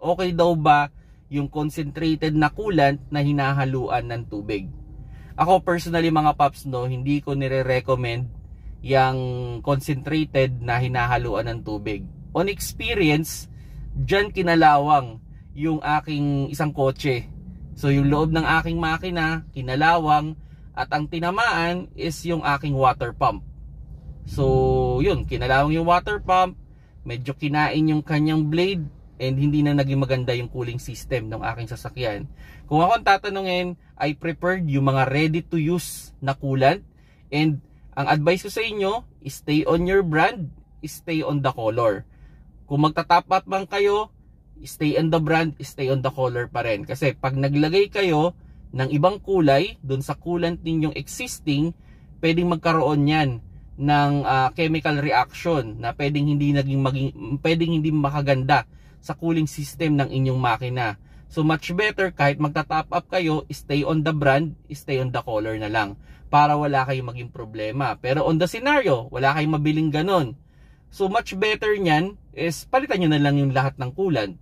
Okay daw ba yung concentrated na coolant na hinahaluan ng tubig? Ako personally mga paps, no, hindi ko nire-recommend yung concentrated na hinahaluan ng tubig. On experience, dyan kinalawang yung aking isang kotse. So yung loob ng aking makina, kinalawang, at ang tinamaan is yung aking water pump. So yun, kinalawang yung water pump, medyo kinain yung kanyang blade, and hindi na naging maganda yung cooling system ng aking sasakyan. Kung ako ang tatanungin, I prepared yung mga ready to use na coolant, and ang advice ko sa inyo, stay on your brand, stay on the color. Kung magta-top up man kayo, stay on the brand, stay on the color pa rin. Kasi pag naglagay kayo ng ibang kulay dun sa coolant ninyong existing, pwedeng magkaroon yan ng chemical reaction na pwedeng hindi makaganda sa cooling system ng inyong makina. So much better kahit magta-top up kayo, stay on the brand, stay on the color na lang para wala kayong maging problema. Pero on the scenario, wala kayong mabiling ganun. So much better nyan is palitan nyo na lang yung lahat ng coolant.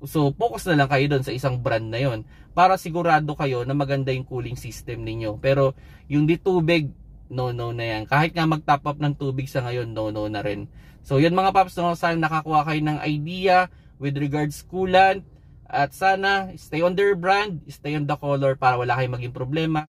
So focus na lang kayo doon sa isang brand na yon para sigurado kayo na maganda yung cooling system ninyo. Pero yung di tubig, no na yan. Kahit nga mag-top up ng tubig sa ngayon, no na rin. So yun mga paps, no, sana nakakuha kayo ng idea with regards coolant. At sana stay on their brand, stay on the color para wala kayong maging problema.